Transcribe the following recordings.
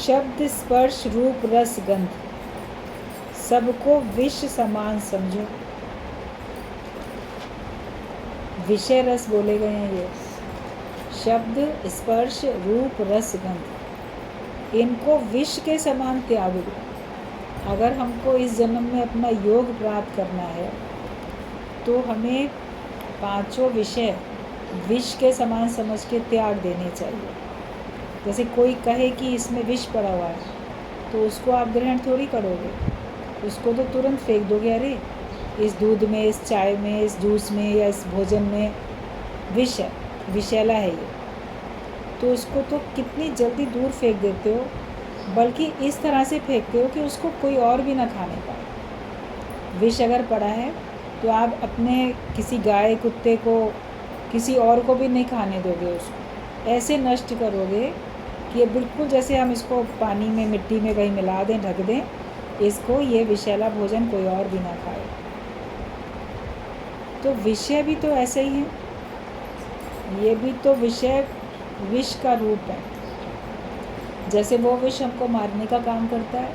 शब्द स्पर्श रूप रस गंध सबको विष समान समझो। विषय रस बोले गए हैं ये। शब्द स्पर्श रूप रस गंध इनको विष के समान त्याग दो। अगर हमको इस जन्म में अपना योग प्राप्त करना है तो हमें पांचों विषय विष के समान समझ के त्याग देने चाहिए। जैसे कोई कहे कि इसमें विष पड़ा हुआ है तो उसको आप ग्रहण थोड़ी करोगे, उसको तो तुरंत फेंक दोगे। अरे इस दूध में, इस चाय में, इस जूस में या इस भोजन में विष है, विषैला है ये, तो उसको तो कितनी जल्दी दूर फेंक देते हो, बल्कि इस तरह से फेंकते हो कि उसको कोई और भी ना खाने पाए। विष अगर पड़ा है तो आप अपने किसी गाय कुत्ते को, किसी और को भी नहीं खाने दोगे, उसको ऐसे नष्ट करोगे कि ये बिल्कुल जैसे हम इसको पानी में, मिट्टी में कहीं मिला दें, ढक दें, इसको ये विषैला भोजन कोई और भी ना खाए। तो विषय भी तो ऐसे ही है, ये भी तो विषय विष का रूप है। जैसे वो विष हमको मारने का काम करता है,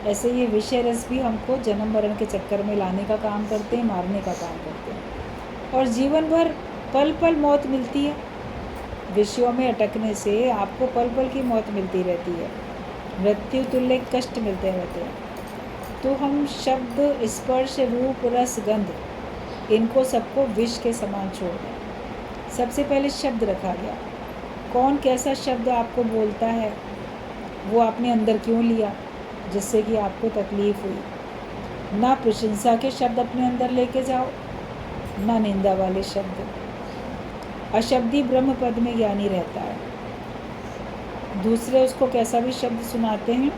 ऐसे ये विषय रस भी हमको जन्म मरण के चक्कर में लाने का काम करते हैं, मारने का काम करते हैं। और जीवन भर पल पल मौत मिलती है। विषयों में अटकने से आपको पल पल की मौत मिलती रहती है, मृत्यु तुल्य कष्ट मिलते रहते हैं। तो हम शब्द स्पर्श रूप रस गंध इनको सबको विष के समान छोड़ दें। सबसे पहले शब्द रखा गया। कौन कैसा शब्द आपको बोलता है, वो आपने अंदर क्यों लिया, जिससे कि आपको तकलीफ़ हुई। ना प्रशंसा के शब्द अपने अंदर लेके जाओ, ना निंदा वाले शब्द। अशब्दी ब्रह्म पद में ज्ञानी रहता है। दूसरे उसको कैसा भी शब्द सुनाते हैं,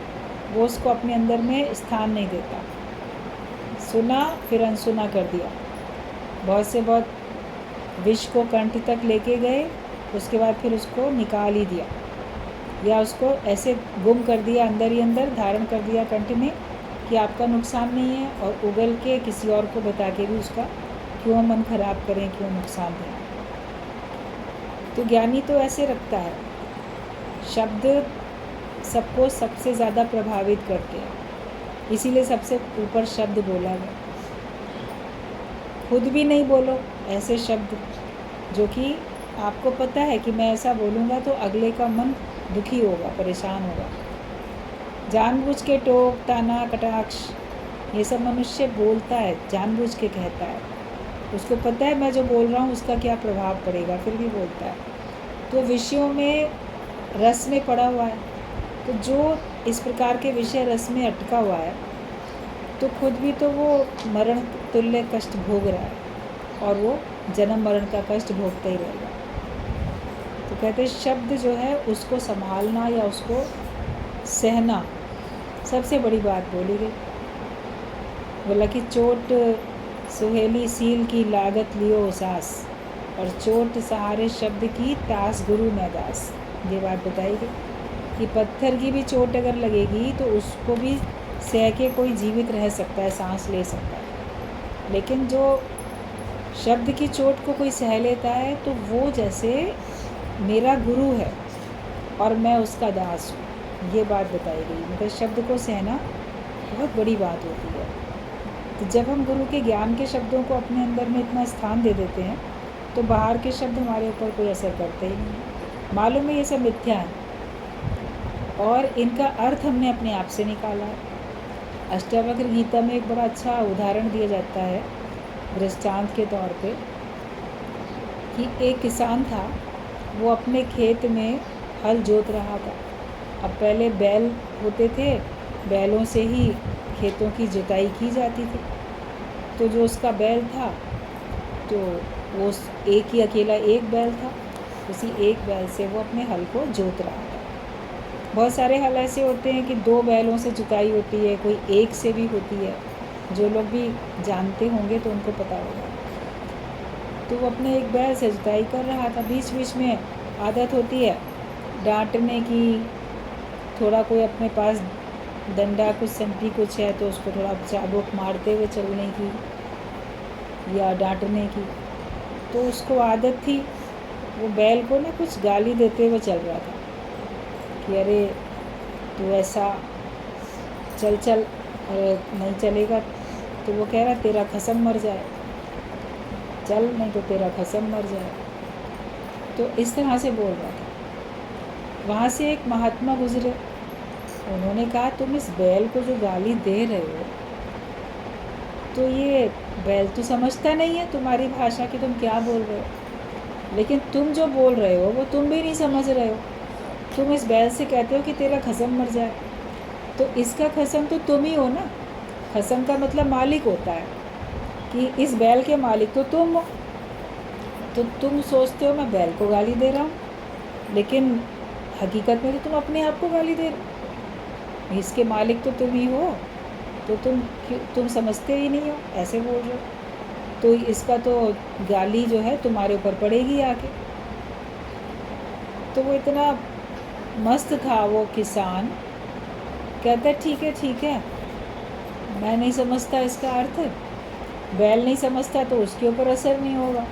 वो उसको अपने अंदर में स्थान नहीं देता। सुना फिर अनसुना कर दिया। बहुत से बहुत विष को कंठ तक लेके गए, उसके बाद फिर उसको निकाल ही दिया, या उसको ऐसे गुम कर दिया, अंदर ही अंदर धारण कर दिया कंठ में कि आपका नुकसान नहीं है, और उगल के किसी और को बता के भी उसका क्यों मन खराब करें, क्यों नुकसान दें। तो ज्ञानी तो ऐसे रखता है। शब्द सबको सबसे ज़्यादा प्रभावित करते हैं, इसीलिए सबसे ऊपर शब्द बोला गया। खुद भी नहीं बोलो ऐसे शब्द जो कि आपको पता है कि मैं ऐसा बोलूँगा तो अगले का मन दुखी होगा, परेशान होगा। जानबूझ के टोक, ताना, कटाक्ष, ये सब मनुष्य बोलता है, जानबूझ के कहता है। उसको पता है मैं जो बोल रहा हूँ उसका क्या प्रभाव पड़ेगा, फिर भी बोलता है। तो विषयों में, रस में पड़ा हुआ है। तो जो इस प्रकार के विषय रस में अटका हुआ है, तो खुद भी तो वो मरण तुल्य कष्ट भोग रहा है, और वो जन्म मरण का कष्ट भोगता ही रहेगा। तो कहते हैं शब्द जो है उसको संभालना या उसको सहना सबसे बड़ी बात बोली गई। बोला कि चोट सुहेली सील की लागत लियो उसास, और चोट सहारे शब्द की तास गुरु न दास। ये बात बताई गई कि पत्थर की भी चोट अगर लगेगी तो उसको भी सह के कोई जीवित रह सकता है, सांस ले सकता है। लेकिन जो शब्द की चोट को कोई सह लेता है तो वो जैसे मेरा गुरु है और मैं उसका दास हूँ। ये बात बताई गई। मतलब शब्द को सहना बहुत बड़ी बात होती है। तो जब हम गुरु के ज्ञान के शब्दों को अपने अंदर में इतना स्थान दे देते हैं तो बाहर के शब्द हमारे ऊपर कोई असर करते ही नहीं। मालूम है ये सब मिथ्या है और इनका अर्थ हमने अपने आप से निकाला है। अष्टावक्र गीता में एक बड़ा अच्छा उदाहरण दिया जाता है दृष्टांत के तौर पे कि एक किसान था, वो अपने खेत में हल जोत रहा था। अब पहले बैल होते थे, बैलों से ही खेतों की जुताई की जाती थी। तो जो उसका बैल था तो वो एक ही अकेला एक बैल था, उसी एक बैल से वो अपने हल को जोत रहा था। बहुत सारे हल ऐसे होते हैं कि 2 बैलों से जुताई होती है, कोई एक से भी होती है। जो लोग भी जानते होंगे तो उनको पता होगा। तो वो अपने एक बैल से जुताई कर रहा था। बीच बीच में आदत होती है डांटने की, थोड़ा कोई अपने पास डंडा कुछ संटी कुछ है तो उसको थोड़ा चाबुक मारते हुए चलने की या डांटने की। तो उसको आदत थी, वो बैल को ना कुछ गाली देते हुए चल रहा था कि अरे तो ऐसा चल चल, नहीं चलेगा तो वो कह रहा तेरा खसम मर जाए, चल नहीं तो तेरा खसम मर जाए। तो इस तरह से बोल रहा था। वहाँ से एक महात्मा गुजरे, उन्होंने कहा तुम इस बैल को जो गाली दे रहे हो, तो ये बैल तो समझता नहीं है तुम्हारी भाषा कि तुम क्या बोल रहे हो, लेकिन तुम जो बोल रहे हो वो तुम भी नहीं समझ रहे हो। तुम इस बैल से कहते हो कि तेरा खसम मर जाए, तो इसका खसम तो तुम ही हो ना। खसम का मतलब मालिक होता है, कि इस बैल के मालिक तो तुम हो। तो तुम सोचते हो मैं बैल को गाली दे रहा हूँ, लेकिन हकीकत में तो तुम अपने आप को गाली दे रहे हो। इसके मालिक तो तुम ही हो, तो तुम समझते ही नहीं हो, ऐसे बोल रहे हो। तो इसका तो गाली जो है तुम्हारे ऊपर पड़ेगी आके। तो वो इतना मस्त था वो किसान, कहता है ठीक है, मैं नहीं समझता इसका अर्थ, बैल नहीं समझता तो उसके ऊपर असर नहीं होगा,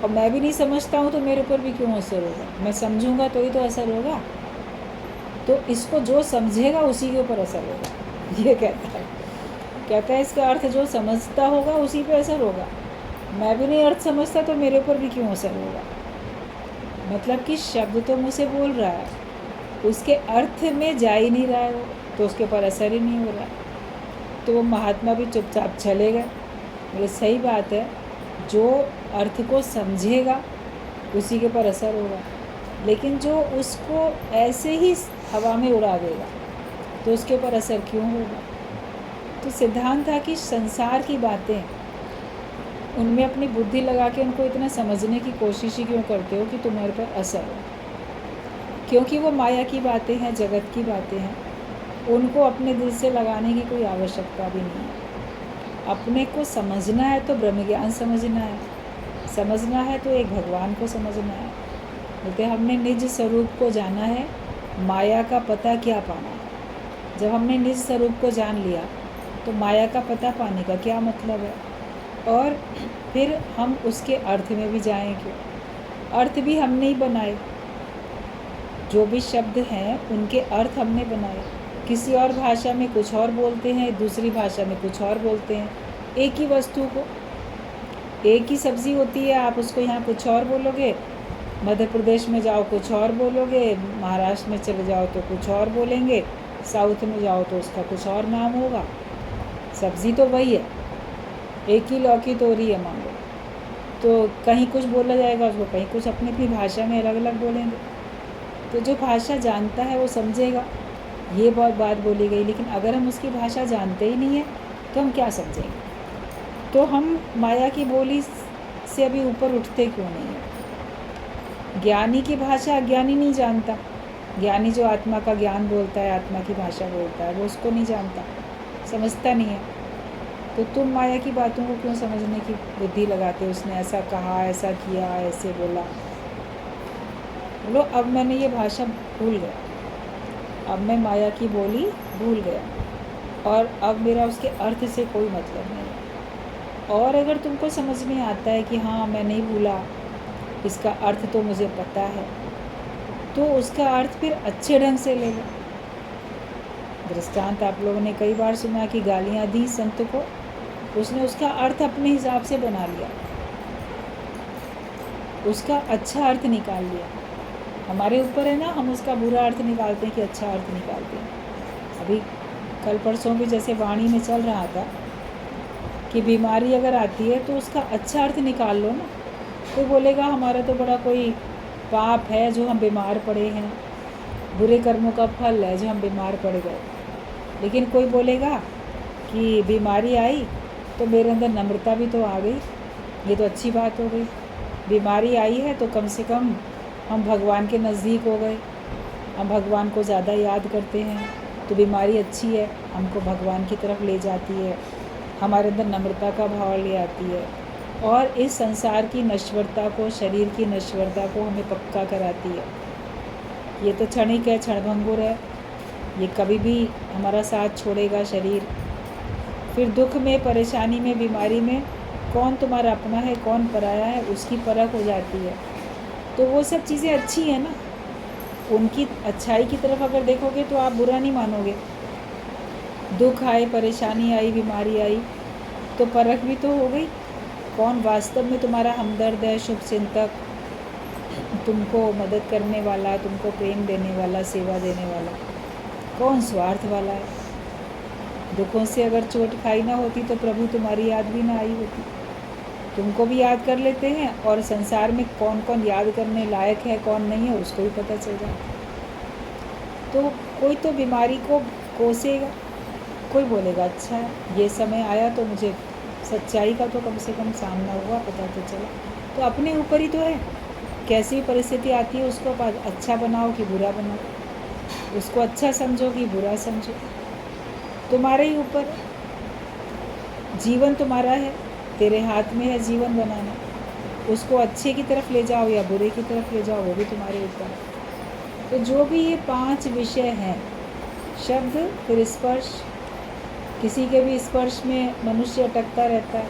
और मैं भी नहीं समझता हूँ तो मेरे ऊपर भी क्यों असर होगा, मैं समझूंगा तो ही तो असर होगा। तो इसको जो समझेगा उसी के ऊपर असर होगा, ये कहता है इसका अर्थ जो समझता होगा उसी पे असर होगा। मैं भी नहीं अर्थ समझता तो मेरे ऊपर भी क्यों असर होगा। मतलब कि शब्द तो मुझसे बोल रहा है, उसके अर्थ में जा ही नहीं रहा है वो, तो उसके ऊपर असर ही नहीं हो रहा। तो वो महात्मा भी चुपचाप चले गए। बोले सही बात है, जो अर्थ को समझेगा उसी के ऊपर असर होगा, लेकिन जो उसको ऐसे ही हवा में उड़ा देगा तो उसके ऊपर असर क्यों होगा। तो सिद्धांत था कि संसार की बातें, उनमें अपनी बुद्धि लगा के उनको इतना समझने की कोशिश ही क्यों करते हो कि तुम्हारे पर असर हो, क्योंकि वो माया की बातें हैं, जगत की बातें हैं, उनको अपने दिल से लगाने की कोई आवश्यकता भी नहीं है। अपने को समझना है तो ब्रह्म ज्ञान समझना है तो एक भगवान को समझना है। बोलते हमने निज स्वरूप को जाना है, माया का पता क्या पाना है। जब हमने निज स्वरूप को जान लिया तो माया का पता पाने का क्या मतलब है। और फिर हम उसके अर्थ में भी जाएं क्यों, अर्थ भी हमने ही बनाए, जो भी शब्द हैं उनके अर्थ हमने बनाए। किसी और भाषा में कुछ और बोलते हैं, दूसरी भाषा में कुछ और बोलते हैं। एक ही वस्तु को, एक ही सब्ज़ी होती है, आप उसको यहाँ कुछ और बोलोगे, मध्य प्रदेश में जाओ कुछ और बोलोगे, महाराष्ट्र में चले जाओ तो कुछ और बोलेंगे, साउथ में जाओ तो उसका कुछ और नाम होगा। सब्ज़ी तो वही है, एक ही लौकी तोरी है मान लो, तो कहीं कुछ बोला जाएगा उसको, कहीं कुछ अपनी अपनी भाषा में अलग अलग बोलेंगे। तो जो भाषा जानता है वो समझेगा ये बहुत बात बोली गई, लेकिन अगर हम उसकी भाषा जानते ही नहीं है तो हम क्या समझेंगे। तो हम माया की बोली से अभी ऊपर उठते क्यों नहीं है। ज्ञानी की भाषा अज्ञानी नहीं जानता, ज्ञानी जो आत्मा का ज्ञान बोलता है, आत्मा की भाषा बोलता है, वो उसको नहीं जानता, समझता नहीं है। तो तुम माया की बातों को क्यों समझने की बुद्धि लगाते हो, उसने ऐसा कहा, ऐसा किया, ऐसे बोला। बोलो अब मैंने ये भाषा भूल गया, अब मैं माया की बोली भूल गया, और अब मेरा उसके अर्थ से कोई मतलब नहीं है। और अगर तुमको समझ में आता है कि हाँ मैं नहीं भूला, इसका अर्थ तो मुझे पता है, तो उसका अर्थ फिर अच्छे ढंग से ले लो। दृष्टांत आप लोगों ने कई बार सुना कि गालियाँ दी संत को, उसने उसका अर्थ अपने हिसाब से बना लिया, उसका अच्छा अर्थ निकाल लिया। हमारे ऊपर है ना, हम उसका बुरा अर्थ निकालते हैं कि अच्छा अर्थ निकालते हैं। अभी कल परसों भी जैसे वाणी में चल रहा था कि बीमारी अगर आती है तो उसका अच्छा अर्थ निकाल लो ना। कोई बोलेगा हमारा तो बड़ा कोई पाप है जो हम बीमार पड़े हैं, बुरे कर्मों का फल है जो हम बीमार पड़ गए। लेकिन कोई बोलेगा कि बीमारी आई तो मेरे अंदर नम्रता भी तो आ गई, ये तो अच्छी बात हो गई। बीमारी आई है तो कम से कम हम भगवान के नज़दीक हो गए, हम भगवान को ज़्यादा याद करते हैं, तो बीमारी अच्छी है, हमको भगवान की तरफ ले जाती है, हमारे अंदर नम्रता का भाव ले आती है, और इस संसार की नश्वरता को, शरीर की नश्वरता को हमें पक्का कराती है। ये तो क्षणिक है, क्षणभंगुर है, ये कभी भी हमारा साथ छोड़ेगा शरीर। फिर दुख में, परेशानी में, बीमारी में कौन तुम्हारा अपना है, कौन पराया है, उसकी परख हो जाती है। तो वो सब चीज़ें अच्छी हैं ना। उनकी अच्छाई की तरफ अगर देखोगे तो आप बुरा नहीं मानोगे। दुख आए, परेशानी आई, बीमारी आई तो परख भी तो हो गई कौन वास्तव में तुम्हारा हमदर्द है, शुभ चिंतक, तुमको मदद करने वाला, तुमको प्रेम देने वाला, सेवा देने वाला, कौन स्वार्थ वाला है। दुखों से अगर चोट खाई ना होती तो प्रभु तुम्हारी याद भी ना आई होती। तुमको भी याद कर लेते हैं और संसार में कौन कौन याद करने लायक है, कौन नहीं है, उसको भी पता चल जाता। तो कोई तो बीमारी को कोसेगा, कोई बोलेगा अच्छा है ये समय आया तो मुझे सच्चाई का तो कम से कम सामना हुआ, पता तो चला। तो अपने ऊपर ही तो है, कैसी भी परिस्थिति आती है उसको अच्छा बनाओ कि बुरा बनाओ, उसको अच्छा समझो कि बुरा समझो, तुम्हारे ही ऊपर है। जीवन तुम्हारा है, तेरे हाथ में है जीवन बनाना, उसको अच्छे की तरफ ले जाओ या बुरे की तरफ ले जाओ, वो भी तुम्हारे ऊपर है। तो जो भी ये 5 विषय हैं, शब्द, फिर स्पर्श, किसी के भी स्पर्श में मनुष्य अटकता रहता है,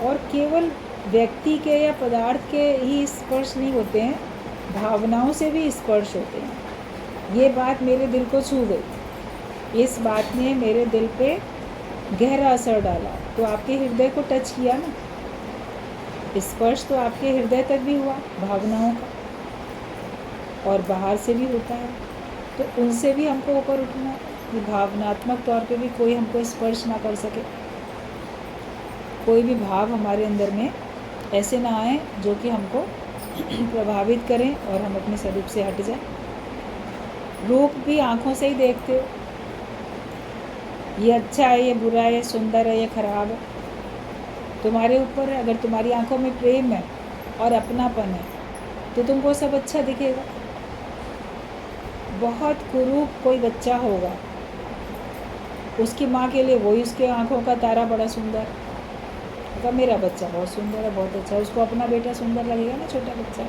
और केवल व्यक्ति के या पदार्थ के ही स्पर्श नहीं होते हैं, भावनाओं से भी स्पर्श होते हैं। ये बात मेरे दिल को छू गई, इस बात ने मेरे दिल पे गहरा असर डाला, तो आपके हृदय को टच किया ना, स्पर्श तो आपके हृदय तक भी हुआ भावनाओं का, और बाहर से भी होता है। तो उनसे भी हमको ऊपर उठना, कि भावनात्मक तौर पे भी कोई हमको स्पर्श ना कर सके, कोई भी भाव हमारे अंदर में ऐसे ना आए जो कि हमको प्रभावित करें और हम अपने स्वरूप से हट जाएं। रूप भी आँखों से ही देखते हो, ये अच्छा है, ये बुरा है, ये सुंदर है, ये खराब है, तुम्हारे ऊपर है। अगर तुम्हारी आंखों में प्रेम है और अपनापन है तो तुमको सब अच्छा दिखेगा। बहुत कुरूप कोई बच्चा होगा, उसकी माँ के लिए वही उसके आंखों का तारा बड़ा सुंदर, तो मेरा बच्चा बहुत सुंदर है, बहुत अच्छा है, उसको अपना बेटा सुंदर लगेगा ना, छोटा बच्चा,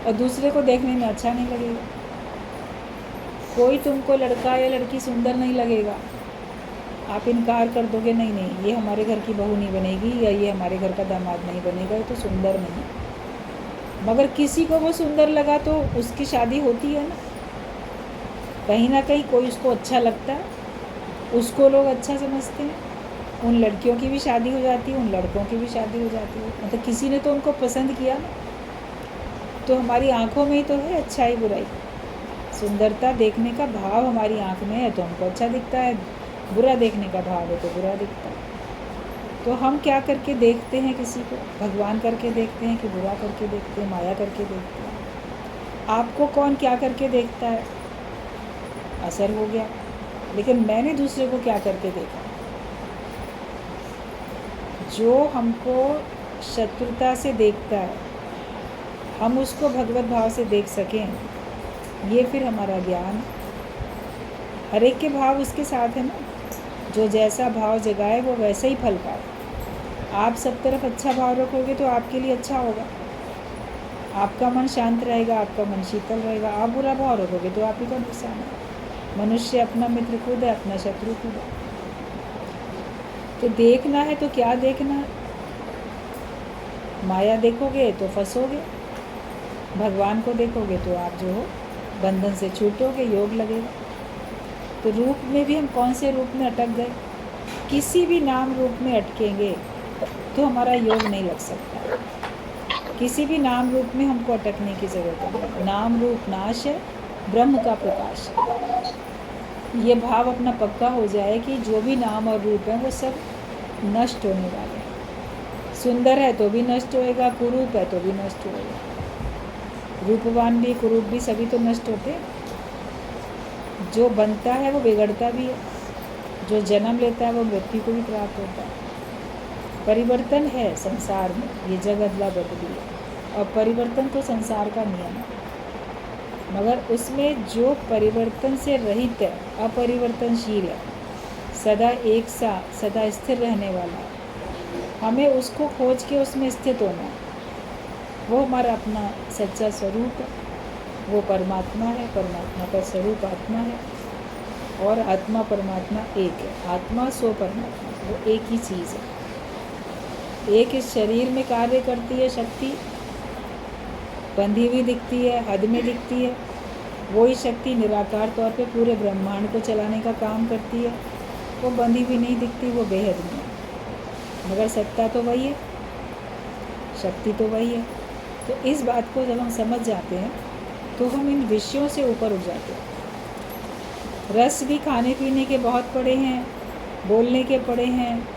और दूसरे को देखने में अच्छा नहीं लगेगा। कोई तुमको लड़का या लड़की सुंदर नहीं लगेगा, आप इनकार कर दोगे, नहीं नहीं ये हमारे घर की बहू नहीं बनेगी, या ये हमारे घर का दामाद नहीं बनेगा, ये तो सुंदर नहीं। मगर किसी को वो सुंदर लगा तो उसकी शादी होती है ना कहीं कोई उसको अच्छा लगता है, उसको लोग अच्छा समझते हैं, उन लड़कियों की भी शादी हो जाती है, उन लड़कों की भी शादी हो जाती है, मतलब किसी ने तो उनको पसंद किया ना। तो हमारी आँखों में ही तो है अच्छाई बुराई, सुंदरता देखने का भाव हमारी आँख में है तो हमको अच्छा दिखता है, बुरा देखने का भाव है तो बुरा दिखता है। तो हम क्या करके देखते हैं किसी को, भगवान करके देखते हैं कि बुरा करके देखते हैं, माया करके देखते हैं। आपको कौन क्या करके देखता है, असर हो गया। लेकिन मैंने दूसरे को क्या करके देखा, जो हमको शत्रुता से देखता है हम उसको भगवत भाव से देख सकें, ये फिर हमारा ज्ञान। हर एक के भाव उसके साथ है ना, जो जैसा भाव जगाए वो वैसे ही फल पाए। आप सब तरफ अच्छा भाव रखोगे तो आपके लिए अच्छा होगा, आपका मन शांत रहेगा, आपका मन शीतल रहेगा। आप बुरा भाव रखोगे तो आप ही का नुकसान है। मनुष्य अपना मित्र खुद है, अपना शत्रु खुद है। तो देखना है तो क्या देखना है, माया देखोगे तो फंसोगे, भगवान को देखोगे तो आप जो हो बंधन से छूटोगे, योग लगेगा। तो रूप में भी हम कौन से रूप में अटक गए, किसी भी नाम रूप में अटकेंगे तो हमारा योग नहीं लग सकता। किसी भी नाम रूप में हमको अटकने की ज़रूरत नहीं। नाम रूप नाश है, ब्रह्म का प्रकाश है। ये भाव अपना पक्का हो जाए कि जो भी नाम और रूप है वो सब नष्ट होने वाले हैं। सुंदर है तो भी नष्ट होएगा, कुरूप है तो भी नष्ट होएगा, रूपवान भी कुरूप भी सभी तो नष्ट होते हैं। जो बनता है वो बिगड़ता भी है, जो जन्म लेता है वो मृत्यु को भी प्राप्त होता है। परिवर्तन है संसार में, ये जग अदला बदली है, और परिवर्तन तो संसार का नियम है। मगर उसमें जो परिवर्तन से रहित है, अपरिवर्तनशील है, सदा एक सा सदा स्थिर रहने वाला है, हमें उसको खोज के उसमें स्थित होना है। वो हमारा अपना सच्चा स्वरूप है, वो परमात्मा है, परमात्मा का स्वरूप आत्मा है, और आत्मा परमात्मा एक है। आत्मा सो परमात्मा, वो एक ही चीज़ है। एक इस शरीर में कार्य करती है शक्ति, बंधी हुई दिखती है, हद में दिखती है। वही शक्ति निराकार तौर पे पूरे ब्रह्मांड को चलाने का काम करती है। वो बंधी हुई नहीं दिखती, वो बेहद में है, मगर सत्ता तो वही है, शक्ति तो वही है। तो इस बात को जब हम समझ जाते हैं तो हम इन विषयों से ऊपर उठ जाते हैं। रस भी खाने पीने के बहुत पड़े हैं, बोलने के पड़े हैं,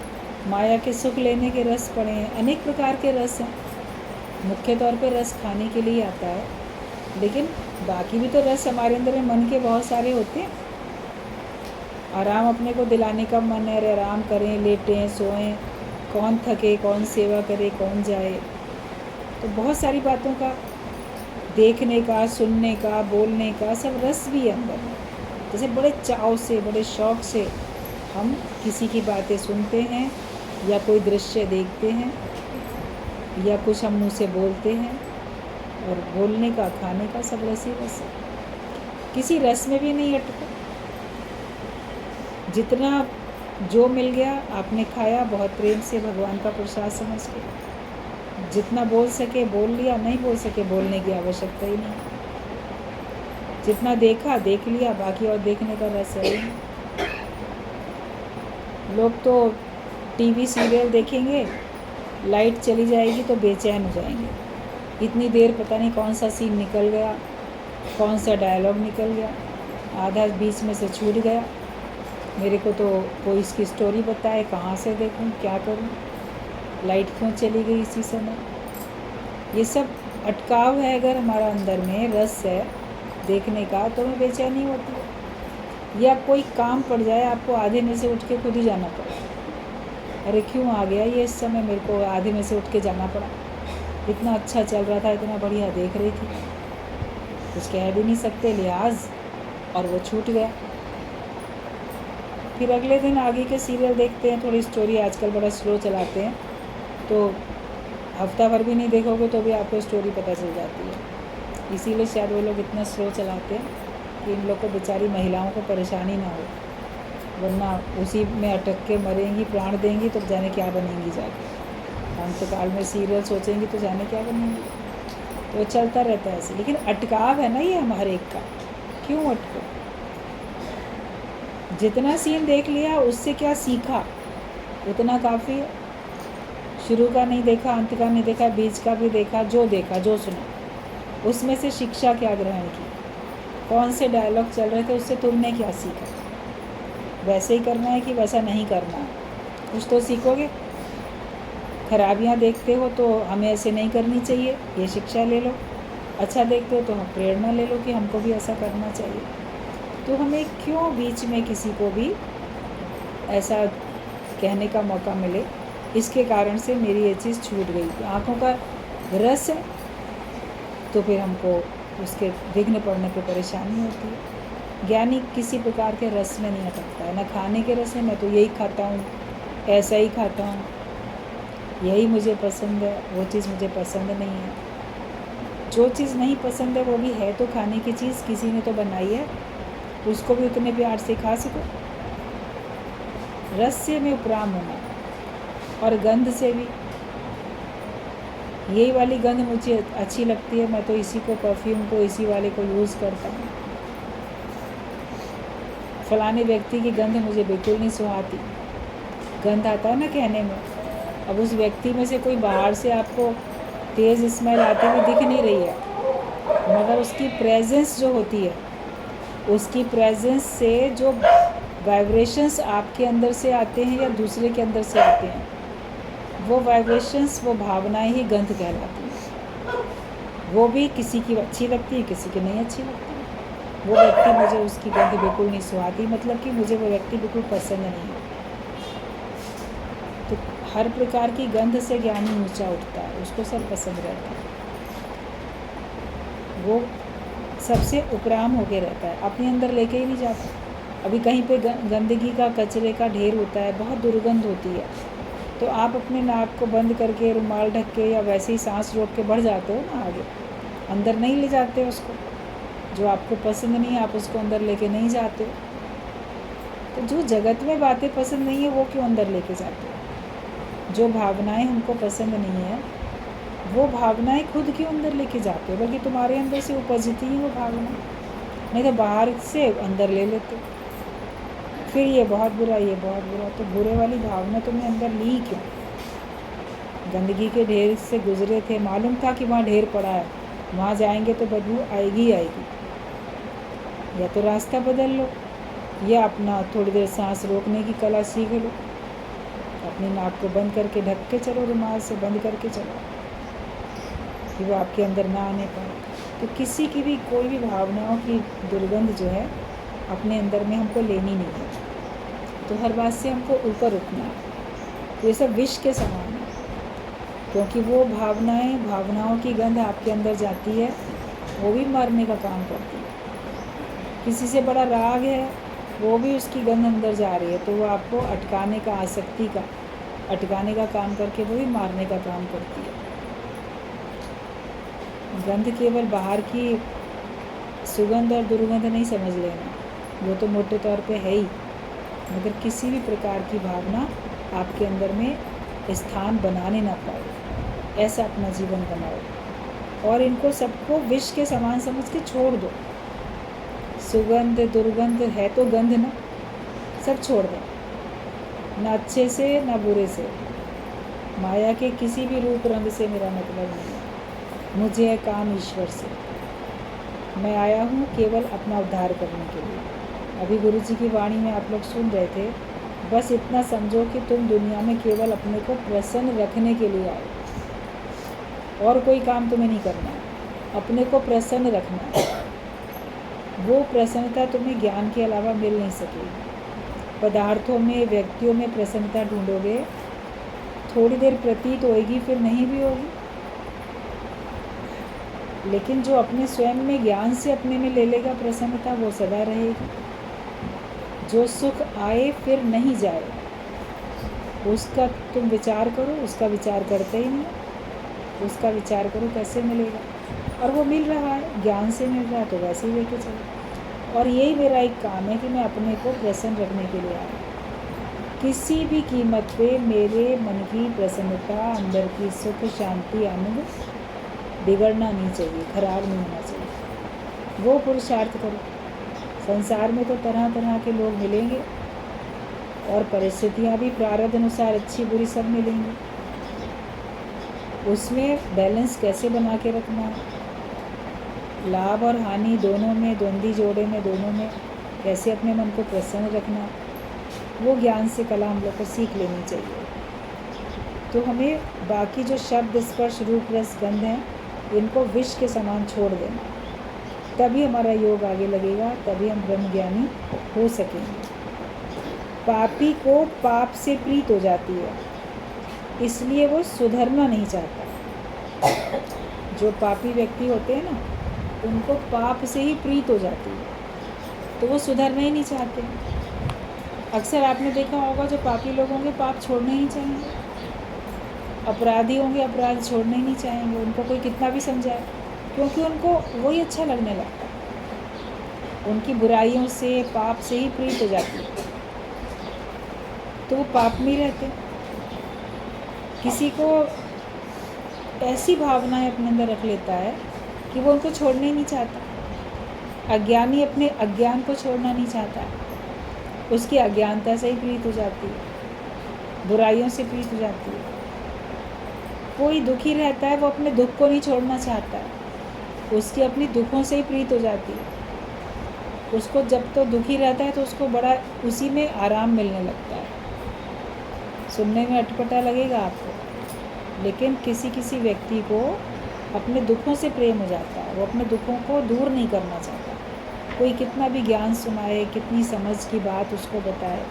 माया के सुख लेने के रस पड़े हैं, अनेक प्रकार के रस हैं। मुख्य तौर पे रस खाने के लिए आता है, लेकिन बाकी भी तो रस हमारे अंदर में मन के बहुत सारे होते हैं। आराम अपने को दिलाने का मन है, अरे आराम करें, लेटें, सोएं, कौन थके, कौन सेवा करे, कौन जाए। तो बहुत सारी बातों का, देखने का, सुनने का, बोलने का, सब रस भी है अंदर में। जैसे बड़े चाव से, बड़े शौक़ से हम किसी की बातें सुनते हैं या कोई दृश्य देखते हैं या कुछ हम मुँह से बोलते हैं, और बोलने का, खाने का सब रस ही रस है। किसी रस में भी नहीं अटको। जितना जो मिल गया आपने खाया, बहुत प्रेम से भगवान का प्रसाद समझ के। जितना बोल सके बोल लिया, नहीं बोल सके बोलने की आवश्यकता ही नहीं। जितना देखा देख लिया, बाकी और देखने का रस है ही नहीं। लोग तो टीवी सीरियल देखेंगे, लाइट चली जाएगी तो बेचैन हो जाएंगे। इतनी देर पता नहीं कौन सा सीन निकल गया, कौन सा डायलॉग निकल गया, आधा बीच में से छूट गया। मेरे को तो कोई इसकी स्टोरी बताए, कहाँ से देखूं, क्या करूं, लाइट क्यों चली गई इसी समय। ये सब अटकाव है। अगर हमारा अंदर में रस है देखने का तो हमें बेचैनी होती है। या कोई काम पड़ जाए, आपको आधे में से उठ के खुद ही जाना पड़ा, अरे क्यों आ गया ये इस समय, मेरे को आधे में से उठ के जाना पड़ा। इतना अच्छा चल रहा था, इतना बढ़िया देख रही थी, कुछ कह भी नहीं सकते लिहाज, और वो छूट गया। फिर अगले दिन आगे के सीरियल देखते हैं, थोड़ी स्टोरी आजकल बड़ा स्लो चलाते हैं, तो हफ्ता भर भी नहीं देखोगे तो भी आपको स्टोरी पता चल जाती है। इसीलिए शायद वो लोग इतना स्लो चलाते हैं कि इन लोग को, बेचारी महिलाओं को परेशानी ना हो, वरना उसी में अटक के मरेंगी, प्राण देंगी तो जाने क्या बनेंगी जाके। अंतकाल में सीरियल सोचेंगी तो जाने क्या बनेंगी। तो चलता रहता है ऐसे। लेकिन अटकाव है ना ये हम हर एक का, क्यों अटको। जितना सीन देख लिया उससे क्या सीखा उतना काफ़ी है। शुरू का नहीं देखा, अंत का नहीं देखा, बीच का भी देखा, जो देखा, जो सुना, उसमें से शिक्षा क्या ग्रहण की, कौन से डायलॉग चल रहे थे, उससे तुमने क्या सीखा। वैसे ही करना है कि वैसा नहीं करना है, कुछ तो सीखोगे। खराबियाँ देखते हो तो हमें ऐसे नहीं करनी चाहिए, ये शिक्षा ले लो। अच्छा देखते हो तो हम प्रेरणा ले लो कि हमको भी ऐसा करना चाहिए। तो हमें क्यों बीच में किसी को भी ऐसा कहने का मौका मिले, इसके कारण से मेरी ये चीज़ छूट गई। आँखों का रस है तो फिर हमको उसके विघ्न पड़ने पे परेशानी होती है। ज्ञानी किसी प्रकार के रस में नहीं अटकता है, ना खाने के रस में, मैं तो यही खाता हूँ, ऐसा ही खाता हूँ, यही मुझे पसंद है, वो चीज़ मुझे पसंद नहीं है। जो चीज़ नहीं पसंद है वो भी है तो खाने की चीज़, किसी ने तो बनाई है, उसको भी उतने प्यार से खा सको। रस से में उपराम होना, और गंध से भी। यही वाली गंध मुझे अच्छी लगती है, मैं तो इसी को, परफ्यूम को, इसी वाले को यूज़ करता हूँ। फलाने व्यक्ति की गंध मुझे बिल्कुल नहीं सुहाती। गंध आता है ना कहने में, अब उस व्यक्ति में से कोई बाहर से आपको तेज़ स्मेल आती हुई दिख नहीं रही है, मगर उसकी प्रेजेंस जो होती है, उसकी प्रेजेंस से जो वाइब्रेशंस आपके अंदर से आते हैं या दूसरे के अंदर से आते हैं, वो वाइब्रेशंस, वो भावनाएं ही गंध कहलाती हैं। वो भी किसी की अच्छी लगती है, किसी की नहीं अच्छी लगती है। वो व्यक्ति, मुझे उसकी गंध बिल्कुल नहीं सुहाती, मतलब कि मुझे वो व्यक्ति बिल्कुल पसंद नहीं है। तो हर प्रकार की गंध से ज्ञानी ऊंचा उठता है, उसको सब पसंद रहता है, वो सबसे उपराम होके रहता है, अपने अंदर लेके ही नहीं जाता। अभी कहीं पे गंदगी का, कचरे का ढेर होता है, बहुत दुर्गंध होती है, तो आप अपने नाक को बंद करके, रुमाल ढक के या वैसे ही सांस रोक के बढ़ जाते हो ना आगे, अंदर नहीं ले जाते उसको। जो आपको पसंद नहीं है आप उसको अंदर लेके नहीं जाते हो। तो जो जगत में बातें पसंद नहीं है वो क्यों अंदर लेके जाते हो। जो भावनाएं हमको पसंद नहीं है वो भावनाएं खुद क्यों अंदर लेके जाते हो, बल्कि तुम्हारे अंदर से उपजती ही वो भावना, नहीं तो बाहर से अंदर ले लेते। फिर ये बहुत बुरा, ये बहुत बुरा, तो बुरे वाली भावना तुमने अंदर ली क्यों? गंदगी के ढेर से गुजरे थे, मालूम था कि वहाँ ढेर पड़ा है, वहाँ जाएंगे तो बदबू आएगी ही आएगी। या तो रास्ता बदल लो, या अपना थोड़ी देर सांस रोकने की कला सीख लो, अपनी नाक को बंद करके ढक के चलो, रुमाल से बंद करके चलो कि वो आपके अंदर ना आने पाए। तो किसी की भी कोई भी भावनाओं की दुर्गंध जो है अपने अंदर में हमको लेनी नहीं है। तो हर बात से हमको ऊपर उठना है। तो ये सब विष के समान है, क्योंकि वो भावनाओं की गंध आपके अंदर जाती है, वो भी मारने का काम करती है। किसी से बड़ा राग है, वो भी उसकी गंध अंदर जा रही है, तो वो आपको अटकाने का, आसक्ति का अटकाने का काम करके वो भी मारने का काम करती है। गंध केवल बाहर की सुगंध और दुर्गंध नहीं समझ लेना, वो तो मोटे तौर पे है ही, मगर किसी भी प्रकार की भावना आपके अंदर में स्थान बनाने ना पाए, ऐसा अपना जीवन बनाओ। और इनको सबको विष के समान समझ के छोड़ दो। सुगंध दुर्गंध है तो गंध ना, सब छोड़ दो, ना अच्छे से ना बुरे से। माया के किसी भी रूप रंग से मेरा मतलब नहीं है, मुझे है काम ईश्वर से। मैं आया हूँ केवल अपना उद्धार करने के लिए। अभी गुरु जी की वाणी में आप लोग सुन रहे थे, बस इतना समझो कि तुम दुनिया में केवल अपने को प्रसन्न रखने के लिए आए, और कोई काम तुम्हें नहीं करना है, अपने को प्रसन्न रखना है। वो प्रसन्नता तुम्हें ज्ञान के अलावा मिल नहीं सकेगी। पदार्थों में, व्यक्तियों में प्रसन्नता ढूंढोगे, थोड़ी देर प्रतीत होएगी, फिर नहीं भी होगी। लेकिन जो अपने स्वयं में ज्ञान से अपने में ले लेगा प्रसन्नता, वो सदा रहेगी। जो सुख आए फिर नहीं जाए, उसका तुम विचार करो, उसका विचार करते ही नहीं। उसका विचार करो कैसे मिलेगा, और वो मिल रहा है, ज्ञान से मिल रहा है, तो वैसे ही लेके चलो। और यही मेरा एक काम है कि मैं अपने को प्रसन्न रखने के लिए आया। किसी भी कीमत पे मेरे मन की प्रसन्नता, अंदर की सुख शांति आनंद बिगड़ना नहीं चाहिए, खराब नहीं होना चाहिए। वो पुरुषार्थ करो। संसार में तो तरह तरह के लोग मिलेंगे, और परिस्थितियाँ भी प्रारब्ध अनुसार अच्छी बुरी सब मिलेंगी। उसमें बैलेंस कैसे बना के रखना है, लाभ और हानि दोनों में, द्वंद्वी जोड़े में, दोनों में कैसे अपने मन को प्रसन्न रखना, वो ज्ञान से कला हम लोग को सीख लेनी चाहिए। तो हमें बाकी जो शब्द स्पर्श रूप रस गंध हैं, इनको विष के समान छोड़ देना, तभी हमारा योग आगे लगेगा, तभी हम ब्रह्म ज्ञानी हो सकेंगे। पापी को पाप से प्रीत हो जाती है, इसलिए वो सुधरना नहीं चाहता। जो पापी व्यक्ति होते हैं ना, उनको पाप से ही प्रीत हो जाती है, तो वो सुधरना ही नहीं चाहते। अक्सर आपने देखा होगा, जो पापी लोग होंगे पाप छोड़ना ही चाहेंगे, अपराधी होंगे अपराध छोड़ना ही नहीं चाहेंगे, उनको कोई कितना भी समझाए, क्योंकि उनको वही अच्छा लगने लगता है। उनकी बुराइयों से, पाप से ही प्रीत हो जाती है, तो वो पाप में रहते। किसी को ऐसी भावनाएं अपने अंदर रख लेता है कि वो उनको छोड़ना ही नहीं चाहता। अज्ञानी अपने अज्ञान को छोड़ना नहीं चाहता, उसकी अज्ञानता से ही प्रीत हो जाती है, बुराइयों से प्रीत हो जाती है। कोई दुखी रहता है, वो अपने दुख को नहीं छोड़ना चाहता है, उसकी अपनी दुखों से ही प्रीत हो जाती है। उसको जब तो दुखी रहता है तो उसको बड़ा उसी में आराम मिलने लगता है। सुनने में अटपटा लगेगा आपको, लेकिन किसी किसी व्यक्ति को अपने दुखों से प्रेम हो जाता है, वो अपने दुखों को दूर नहीं करना चाहता। कोई कितना भी ज्ञान सुनाए, कितनी समझ की बात उसको बताए,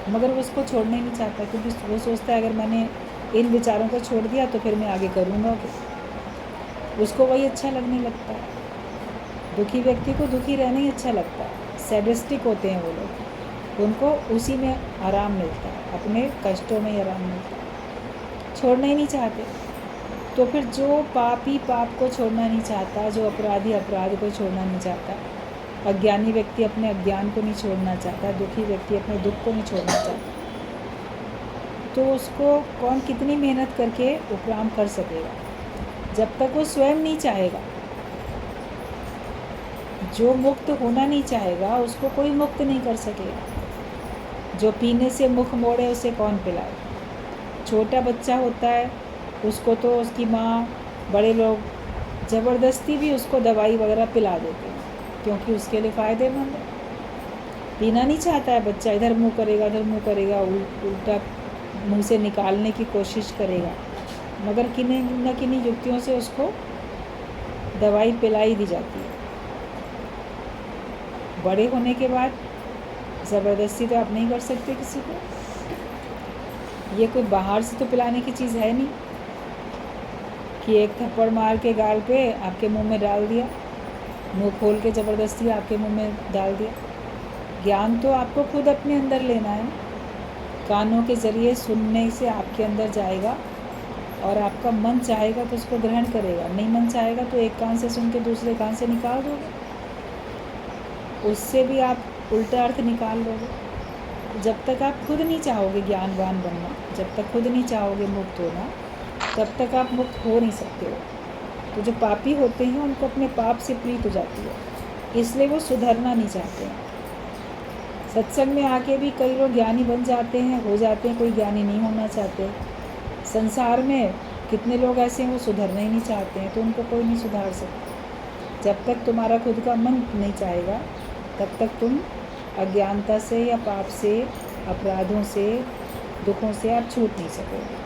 मगर वो उसको छोड़ना ही नहीं चाहता, क्योंकि वो सोचता है अगर मैंने इन विचारों को छोड़ दिया तो फिर मैं आगे करूँगा क्या। उसको वही अच्छा लगने लगता है। दुखी व्यक्ति को दुखी रहना ही अच्छा लगता है। सैडिस्टिक होते हैं वो लोग, उनको उसी में आराम मिलता है, अपने कष्टों में ही आराम मिलता है, छोड़ना ही नहीं चाहते। तो फिर जो पापी पाप को छोड़ना नहीं चाहता, जो अपराधी अपराध को छोड़ना नहीं चाहता, अज्ञानी व्यक्ति अपने अज्ञान को नहीं छोड़ना चाहता, दुखी व्यक्ति अपने दुख को नहीं छोड़ना चाहता, तो उसको कौन कितनी मेहनत करके उपराम कर सकेगा। जब तक वो स्वयं नहीं चाहेगा। जो मुक्त होना नहीं चाहेगा उसको कोई मुक्त नहीं कर सकेगा। जो पीने से मुख मोड़े उसे कौन पिलाए। छोटा बच्चा होता है, उसको तो उसकी माँ, बड़े लोग ज़बरदस्ती भी उसको दवाई वगैरह पिला देते हैं, क्योंकि उसके लिए फ़ायदेमंद है। पीना नहीं चाहता है बच्चा, इधर मुँह करेगा, उधर मुँह करेगा, उल्टा मुँह से निकालने की कोशिश करेगा, मगर किन्हीं न किन्हीं युक्तियों से उसको दवाई पिलाई दी जाती है। बड़े होने के बाद ज़बरदस्ती तो आप नहीं कर सकते किसी को। ये कोई बाहर से तो पिलाने की चीज़ है नहीं कि एक थप्पड़ मार के गाल पे आपके मुंह में डाल दिया, मुंह खोल के ज़बरदस्ती आपके मुंह में डाल दिया। ज्ञान तो आपको खुद अपने अंदर लेना है। कानों के ज़रिए सुनने से आपके अंदर जाएगा और आपका मन चाहेगा तो उसको ग्रहण करेगा, नहीं मन चाहेगा तो एक कान से सुन के दूसरे कान से निकाल दोगे, उससे भी आप उल्टा अर्थ निकाल लोगे। जब तक आप खुद नहीं चाहोगे ज्ञानवान बनना, जब तक खुद नहीं चाहोगे मुक्त होना, तब तक आप मुक्त हो नहीं सकते हो। तो जो पापी होते हैं उनको अपने पाप से प्रीत हो जाती है, इसलिए वो सुधरना नहीं चाहते हैं। सत्संग में आके भी कई लोग ज्ञानी बन जाते हैं, हो जाते हैं, कोई ज्ञानी नहीं होना चाहते। संसार में कितने लोग ऐसे हैं वो सुधरना ही नहीं चाहते हैं, तो उनको कोई नहीं सुधार सकता। जब तक तुम्हारा खुद का मन नहीं चाहेगा तब तक तुम अज्ञानता से या पाप से, अपराधों से, दुखों से आप छूट नहीं सकोगे।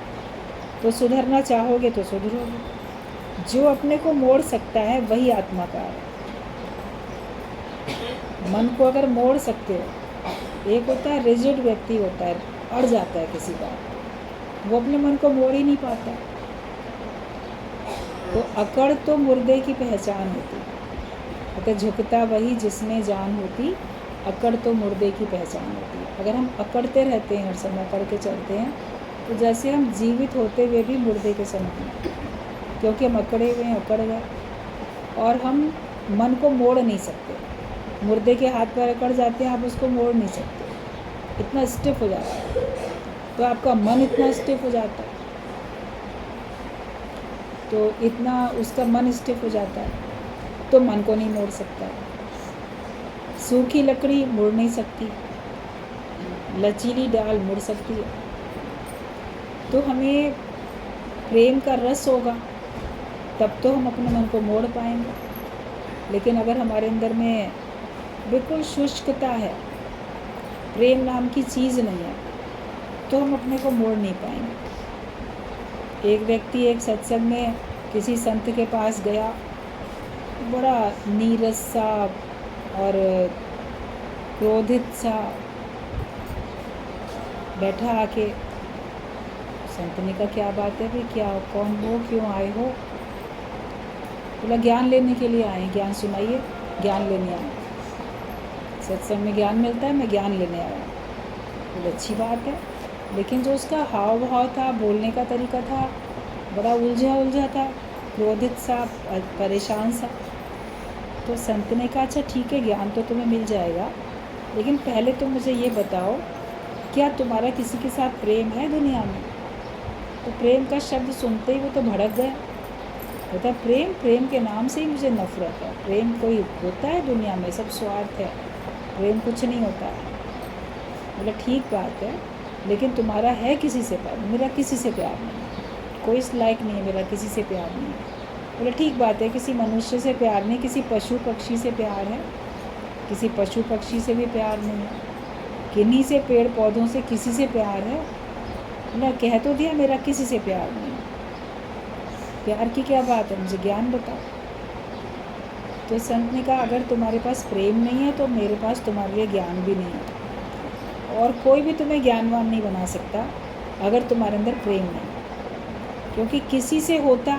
तो सुधरना चाहोगे तो सुधरोगे। जो अपने को मोड़ सकता है वही आत्माकार है। मन को अगर मोड़ सकते हो, एक होता है रिजिड व्यक्ति होता है, अड़ जाता है किसी बात, वो अपने मन को मोड़ ही नहीं पाता। तो अकड़ तो मुर्दे की पहचान होती, अगर झुकता वही जिसमें जान होती, अकड़ तो मुर्दे की पहचान होती है। अगर हम अकड़ते रहते हैं, हर समय अकड़ के चलते हैं, तो जैसे हम जीवित होते हुए भी मुर्दे के समान हैं, क्योंकि हम अकड़े हुए हैं, अकड़ गए, और हम मन को मोड़ नहीं सकते। मुर्दे के हाथ पैर अकड़ जाते हैं, आप उसको मोड़ नहीं सकते, इतना स्टिफ हो जाता है। तो आपका मन इतना स्टिफ हो जाता है, तो इतना उसका मन स्टिफ हो जाता है, तो मन को नहीं मोड़ सकता। सूखी लकड़ी मुड़ नहीं सकती, लचीली डाल मुड़ सकती है। तो हमें प्रेम का रस होगा तब तो हम अपने मन को मोड़ पाएंगे। लेकिन अगर हमारे अंदर में बिल्कुल शुष्कता है, प्रेम नाम की चीज़ नहीं है, तो हम अपने को मोड़ नहीं पाएंगे। एक व्यक्ति एक सत्संग में किसी संत के पास गया, बड़ा नीरस सा और क्रोधित सा बैठा आके। संत ने कहा क्या बात है भाई, क्या कौन हो, क्यों आए हो? बोला ज्ञान लेने के लिए आए। ज्ञान सुनाइए। ज्ञान लेने आए, सत्संग में ज्ञान मिलता है, मैं ज्ञान लेने आया। बोले अच्छी बात है, लेकिन जो उसका हाव भाव था, बोलने का तरीका था, बड़ा उलझा था, क्रोधित सा, परेशान सा। तो संत ने कहा अच्छा ठीक है, ज्ञान तो तुम्हें मिल जाएगा, लेकिन पहले तुम मुझे ये बताओ, क्या तुम्हारा किसी के साथ प्रेम है दुनिया में? तो प्रेम का शब्द सुनते ही वो तो भड़क गया। कहता प्रेम के नाम से ही मुझे नफरत है। प्रेम कोई होता है दुनिया में? सब स्वार्थ है, प्रेम कुछ नहीं होता है। बोला ठीक बात है, लेकिन तुम्हारा है किसी से प्यार? मेरा किसी से प्यार नहीं, कोई इस लायक नहीं है, मेरा किसी से प्यार नहीं है। बोला ठीक बात है, किसी मनुष्य से प्यार नहीं, किसी पशु पक्षी से प्यार है? किसी पशु पक्षी से भी प्यार नहीं है, किन्हीं से, पेड़ पौधों से, किसी से प्यार है? बोला कह तो दिया मेरा किसी से प्यार नहीं है। प्यार की क्या बात है, मुझे ज्ञान बताओ। तो संत ने कहा अगर तुम्हारे पास प्रेम नहीं है तो मेरे पास तुम्हारे लिए ज्ञान भी नहीं है, और कोई भी तुम्हें ज्ञानवान नहीं बना सकता अगर तुम्हारे अंदर प्रेम नहीं। क्योंकि किसी से होता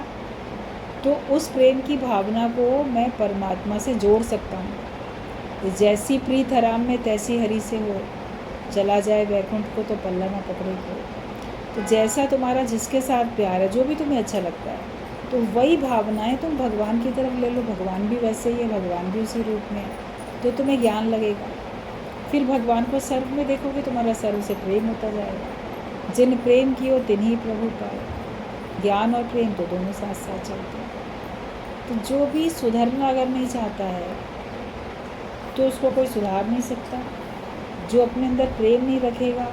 तो उस प्रेम की भावना को मैं परमात्मा से जोड़ सकता हूँ। जैसी प्रीत हराम में तैसी हरि से हो, चला जाए वैकुंठ को तो पल्ला ना पकड़े को। तो जैसा तुम्हारा जिसके साथ प्यार है, जो भी तुम्हें अच्छा लगता है, तो वही भावनाएं तुम भगवान की तरफ ले लो। भगवान भी वैसे ही है, भगवान भी उसी रूप में है, तो तुम्हें ज्ञान लगेगा। फिर भगवान को सर्व में देखोगे, तुम्हारा सर्व से प्रेम होता जाएगा। जिन प्रेम कियो तिन्हीं प्रभु पाए। ज्ञान और प्रेम तो दोनों साथ साथ चलते हैं। तो जो भी सुधरना अगर नहीं चाहता है तो उसको कोई सुधार नहीं सकता। जो अपने अंदर प्रेम नहीं रखेगा,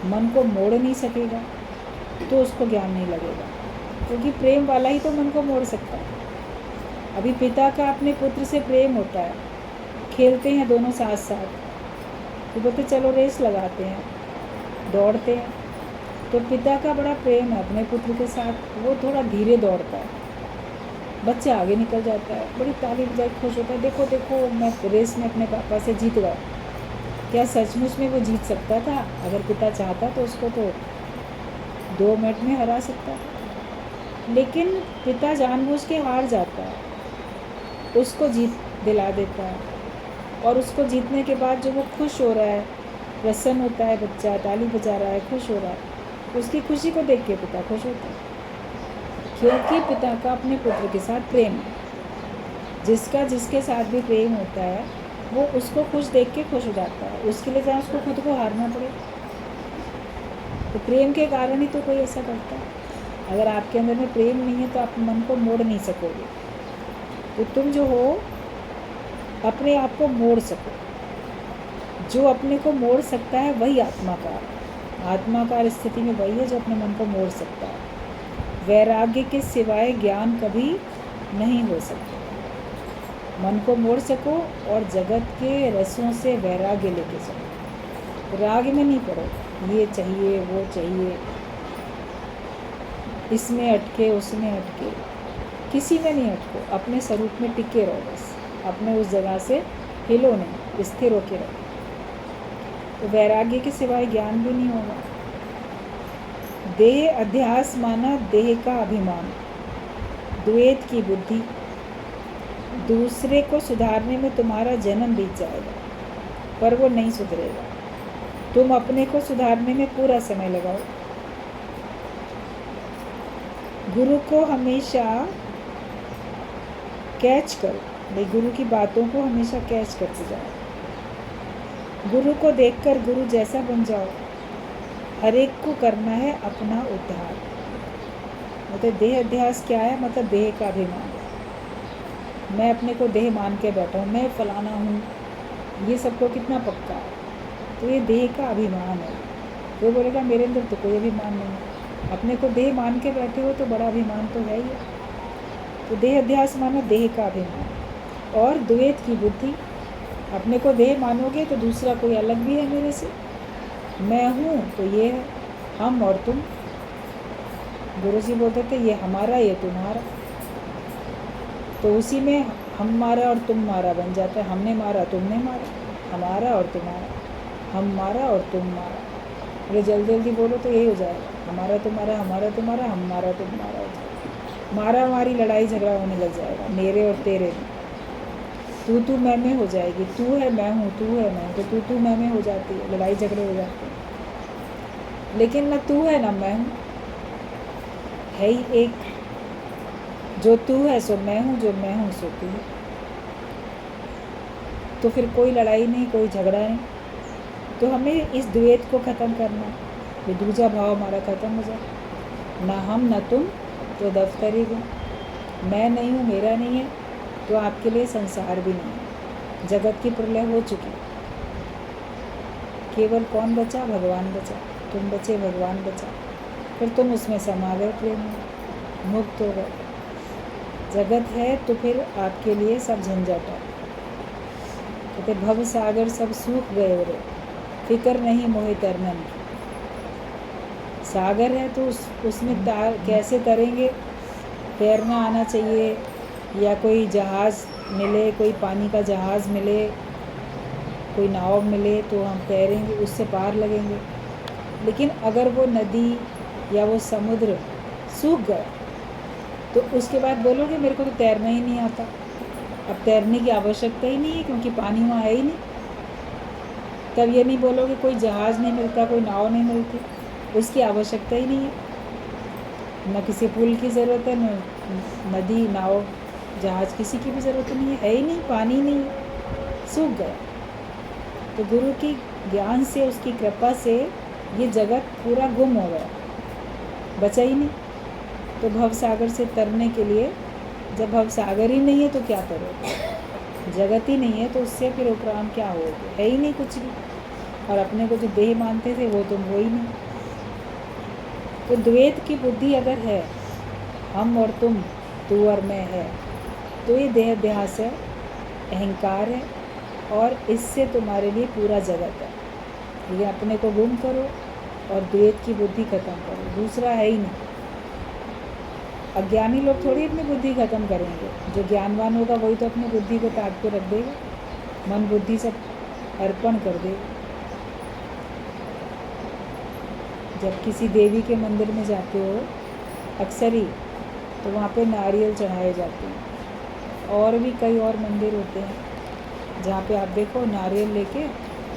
मन को मोड़ नहीं सकेगा, तो उसको ज्ञान नहीं लगेगा, क्योंकि प्रेम वाला ही तो मन को मोड़ सकता है। अभी पिता का अपने पुत्र से प्रेम होता है, खेलते हैं दोनों साथ साथ, तो बोलते चलो रेस लगाते हैं, दौड़ते हैं। तो पिता का बड़ा प्रेम है अपने पुत्र के साथ, वो थोड़ा धीरे दौड़ता है, बच्चा आगे निकल जाता है, बड़ी ताली बजाई खुश होता है, देखो देखो मैं रेस में अपने पापा से जीत गया। क्या सचमुच में वो जीत सकता था? अगर पिता चाहता तो उसको तो 2 मिनट में हरा सकता था, लेकिन पिता जानबूझ के हार जाता है, उसको जीत दिला देता है। और उसको जीतने के बाद जो वो खुश हो रहा है, प्रसन्न होता है, बच्चा ताली बजा रहा है, खुश हो रहा है, उसकी खुशी को देख के पिता खुश होता है, क्योंकि पिता का अपने पुत्र के साथ प्रेम है। जिसका जिसके साथ भी प्रेम होता है वो उसको खुश देख के खुश हो जाता है, उसके लिए चाहे उसको खुद को हारना पड़े। तो प्रेम के कारण ही तो कोई ऐसा करता है। अगर आपके अंदर में प्रेम नहीं है तो आप मन को मोड़ नहीं सकोगे। तो तुम जो हो अपने आप को मोड़ सको। जो अपने को मोड़ सकता है वही आत्माकार। आत्माकार स्थिति में वही है जो अपने मन को मोड़ सकता है। वैराग्य के सिवाय ज्ञान कभी नहीं हो सकता। मन को मोड़ सको और जगत के रसों से वैराग्य लेके चलो। राग में नहीं पड़ो, ये चाहिए वो चाहिए, इसमें अटके उसमें अटके, किसी में नहीं अटको, अपने स्वरूप में टिके रहो। बस अपने उस जगह से हिलो नहीं, स्थिर होके रहो। तो वैराग्य के सिवाय ज्ञान भी नहीं होगा। देह अध्यास माना देह का अभिमान, द्वैत की बुद्धि। दूसरे को सुधारने में तुम्हारा जन्म बीत जाएगा पर वो नहीं सुधरेगा। तुम अपने को सुधारने में पूरा समय लगाओ। गुरु को हमेशा कैच करो, भाई गुरु की बातों को हमेशा कैच करते जाओ। गुरु को देखकर गुरु जैसा बन जाओ। हर एक को करना है अपना उद्धार। मतलब देह अध्यास क्या है? मतलब देह का अभिमान। मैं अपने को देह मान के बैठा हूँ, मैं फलाना हूँ, ये सबको कितना पक्का है। तो ये देह का अभिमान है। वो बोलेगा मेरे अंदर तो कोई अभिमान नहीं है। अपने को देह मान के बैठे हो तो बड़ा अभिमान तो है ही है। तो देह अध्यास माना देह का अभिमान। और द्वैत की बुद्धि, अपने को देह मानोगे तो दूसरा कोई अलग भी है मेरे से, मैं हूँ तो ये है, हम और तुम। गुरु जी बोलते थे ये हमारा ये तुम्हारा, तो उसी में हम मारा और तुम मारा बन जाता है। हमने मारा तुमने मारा, हमारा और तुम्हारा, हम मारा और तुम मारा। अरे जल्दी जल्दी बोलो तो यही हो जाएगा, हमारा तुम्हारा, हमारा तुम्हारा, हम मारा तुम्हारा हो जाएगा। मारा मारी लड़ाई झगड़ा होने लग जाएगा, मेरे और तेरे में। तू मैं हो जाएगी। तू है मैं हूँ, तू है मैं, तो तू मैं हो जाती है, लड़ाई झगड़े हो जाते हैं। लेकिन ना तू है ना मैं हूँ, है ही एक। जो तू है सो मैं हूँ, जो मैं हूँ सो तू है। तो फिर कोई लड़ाई नहीं, कोई झगड़ा नहीं। तो हमें इस द्वैत को ख़त्म करना है, ये दूसरा भाव हमारा ख़त्म हो जाए। ना हम ना तुम तो दफ्तरी गुम, मैं नहीं हूँ मेरा नहीं है तो आपके लिए संसार भी नहीं है। जगत की प्रलय हो चुकी, केवल कौन बचा? भगवान बचा। तुम बचे, भगवान बचा। फिर तुम उसमें समा गए, प्रेम में मुक्त हो गए। जगत है तो फिर आपके लिए सब झंझट है। कहते भव सागर सब सूख गए रे, फिक्र नहीं मोहे तरनन की। सागर है तो उसमें कैसे तरेंगे? तैरना आना चाहिए, या कोई जहाज़ मिले, कोई पानी का जहाज़ मिले, कोई नाव मिले तो हम तैरेंगे, उससे पार लगेंगे। लेकिन अगर वो नदी या वो समुद्र सूख गया तो उसके बाद बोलोगे मेरे को तो तैरना ही नहीं आता। अब तैरने की आवश्यकता ही नहीं है क्योंकि पानी वहाँ है ही नहीं। तब ये नहीं बोलोगे कोई जहाज़ नहीं मिलता, कोई नाव नहीं मिलती, उसकी आवश्यकता ही नहीं है। न किसी पुल की ज़रूरत है, न नदी नाव जहाज़, किसी की भी ज़रूरत नहीं है ही नहीं, पानी नहीं है, सूख गया। तो गुरु की ज्ञान से, उसकी कृपा से ये जगत पूरा गुम हो गया, बचा ही नहीं। तो भव सागर से तरने के लिए, जब भव सागर ही नहीं है तो क्या करोगे? जगत ही नहीं है तो उससे फिर उपराम क्या होगे? है ही नहीं कुछ भी। और अपने को जो देह मानते थे वो तुम हो ही नहीं। तो द्वैत की बुद्धि अगर है, हम और तुम, तू और मैं है, तो ये देह अध्यास है, अहंकार है, और इससे तुम्हारे लिए पूरा जगत है। ये अपने को गुम करो और द्वैत की बुद्धि खत्म करो, दूसरा है ही नहीं। अज्ञानी लोग थोड़ी अपनी बुद्धि खत्म करेंगे, जो ज्ञानवान होगा वही तो अपनी बुद्धि को ताक के रख देगा, मन बुद्धि सब अर्पण कर देगा। जब किसी देवी के मंदिर में जाते हो अक्सर ही, तो वहाँ पे नारियल चढ़ाए जाते हैं। और भी कई और मंदिर होते हैं जहाँ पे आप देखो नारियल लेके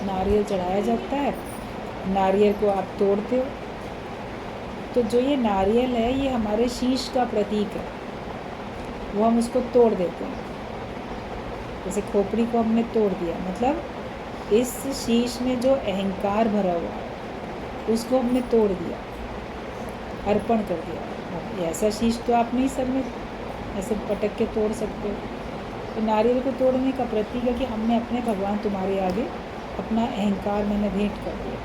नारियल चढ़ाया जाता है, नारियल को आप तोड़ते हो। तो जो ये नारियल है ये हमारे शीश का प्रतीक है, वो हम उसको तोड़ देते हैं। जैसे खोपड़ी को हमने तोड़ दिया, मतलब इस शीश में जो अहंकार भरा हुआ है उसको हमने तोड़ दिया, अर्पण कर दिया। ऐसा शीश तो आप नहीं सर में ऐसे पटक के तोड़ सकते हो। तो नारियल को तोड़ने का प्रतीक है कि हमने अपने भगवान तुम्हारे आगे अपना अहंकार मैंने भेंट कर दिया।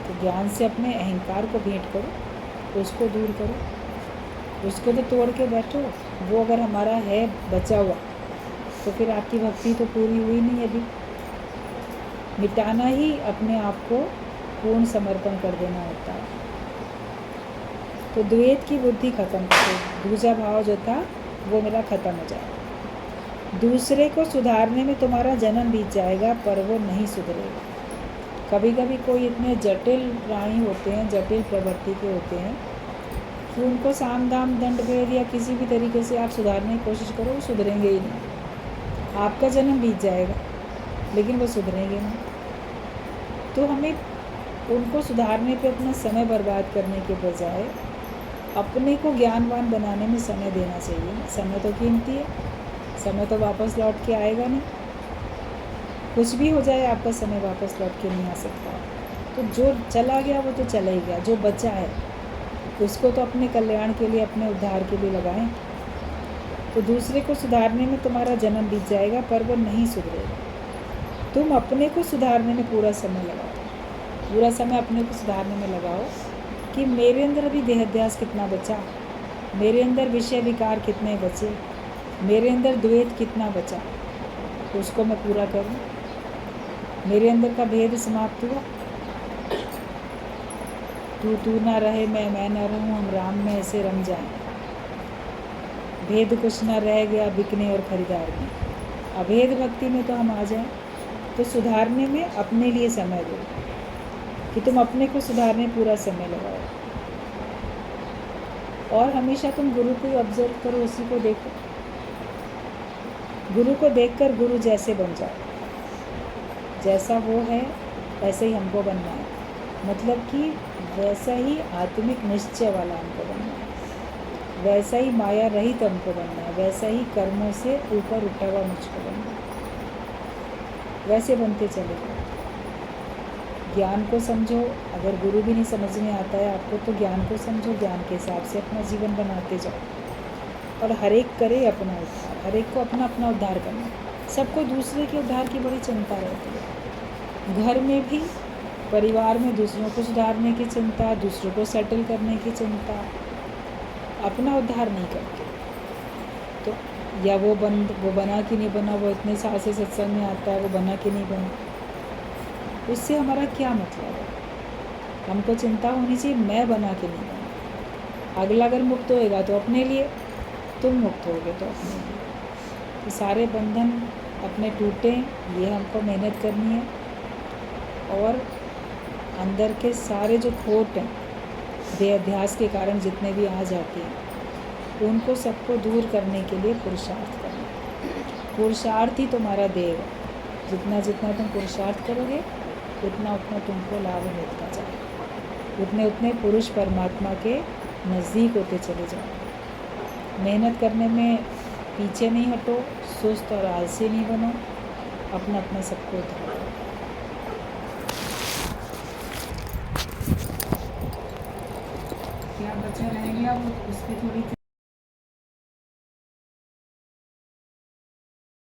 तो ज्ञान से अपने अहंकार को भेंट करो, उसको दूर करो, उसको तो तोड़ के बैठो। वो अगर हमारा है बचा हुआ तो फिर आपकी भक्ति तो पूरी हुई नहीं। अभी मिटाना ही अपने आप को पूर्ण समर्पण कर देना होता है। तो द्वैत की बुद्धि खत्म करो, दूसरा भाव जो था वो मेरा खत्म हो जाएगा। दूसरे को सुधारने में तुम्हारा जन्म बीत जाएगा पर वो नहीं सुधरेगा। कभी कभी कोई इतने जटिल प्राणी होते हैं, जटिल प्रवृत्ति के होते हैं कि उनको साम दाम दंड भेद या किसी भी तरीके से आप सुधारने की कोशिश करो, वो सुधरेंगे ही नहीं। आपका जन्म बीत जाएगा लेकिन वो सुधरेंगे नहीं। तो हमें उनको सुधारने पे अपना समय बर्बाद करने के बजाय अपने को ज्ञानवान बनाने में समय देना चाहिए। समय तो कीमती है, समय तो वापस लौट के आएगा नहीं। कुछ भी हो जाए आपका समय वापस लौट के नहीं आ सकता। तो जो चला गया वो तो चला ही गया, जो बचा है उसको तो अपने कल्याण के लिए, अपने उद्धार के लिए लगाएं। तो दूसरे को सुधारने में तुम्हारा जन्म बीत जाएगा पर वो नहीं सुधरेगा। तुम अपने को सुधारने में पूरा समय लगाओ, पूरा समय अपने को सुधारने में लगाओ कि मेरे अंदर अभी देहाध्यास कितना बचा, मेरे अंदर विषय विकार कितने बचे, मेरे अंदर द्वैत कितना बचा, तो उसको मैं पूरा करूं। मेरे अंदर का भेद समाप्त हुआ। तू ना रहे, मैं ना रहूं, हम राम में ऐसे रम जाएं। भेद कुछ ना रह गया बिकने और खरीदार में। अभेद भक्ति में तो हम आ जाएं। तो सुधारने में अपने लिए समय दो कि तुम अपने को सुधारने पूरा समय लगाओ। और हमेशा तुम गुरु को ऑब्जर्व करो, उसी को देखो। गुरु को देखकर गुरु जैसे बन जाओ, जैसा वो है ऐसे ही हमको बनना है। मतलब कि वैसा ही आत्मिक निश्चय वाला हमको बनना है, वैसा ही माया रहित हमको बनना है, वैसा ही कर्मों से ऊपर उठा हुआ मुझको बनना है। वैसे बनते चले जाओ। ज्ञान को समझो। अगर गुरु भी नहीं समझ में आता है आपको तो ज्ञान को समझो, ज्ञान के हिसाब से अपना जीवन बनाते जाओ। और हर एक करे अपना उद्धार, हर एक को अपना अपना उद्धार करना। सबको दूसरे के उद्धार की बड़ी चिंता रहती है। घर में भी, परिवार में दूसरों को सुधारने की चिंता, दूसरों को सेटल करने की चिंता, अपना उद्धार नहीं करते। तो या वो बना कि नहीं बना, वो इतने साल से सत्संग में आता है, वो बना कि नहीं बना, उससे हमारा क्या मतलब है? हमको चिंता होनी चाहिए मैं बना कि नहीं बना। अगला अगर मुक्त होएगा तो अपने लिए, तुम मुक्त होगे तो अपने लिए। तो सारे बंधन अपने टूटे, ये हमको मेहनत करनी है। और अंदर के सारे जो खोट हैं देहाध्यास के कारण जितने भी आ जाते हैं, उनको सबको दूर करने के लिए पुरुषार्थ करना। पुरुषार्थ ही तुम्हारा देव है। जितना जितना तुम पुरुषार्थ करोगे उतना उतना तुमको लाभ मिलता जाए, उतने उतने पुरुष परमात्मा के नज़दीक होते चले जाओ। मेहनत करने में पीछे नहीं हटो, सुस्त और आलसी नहीं बनो, अपना अपना सबको उठाओ। क्या लिया वो उसकी थोड़ी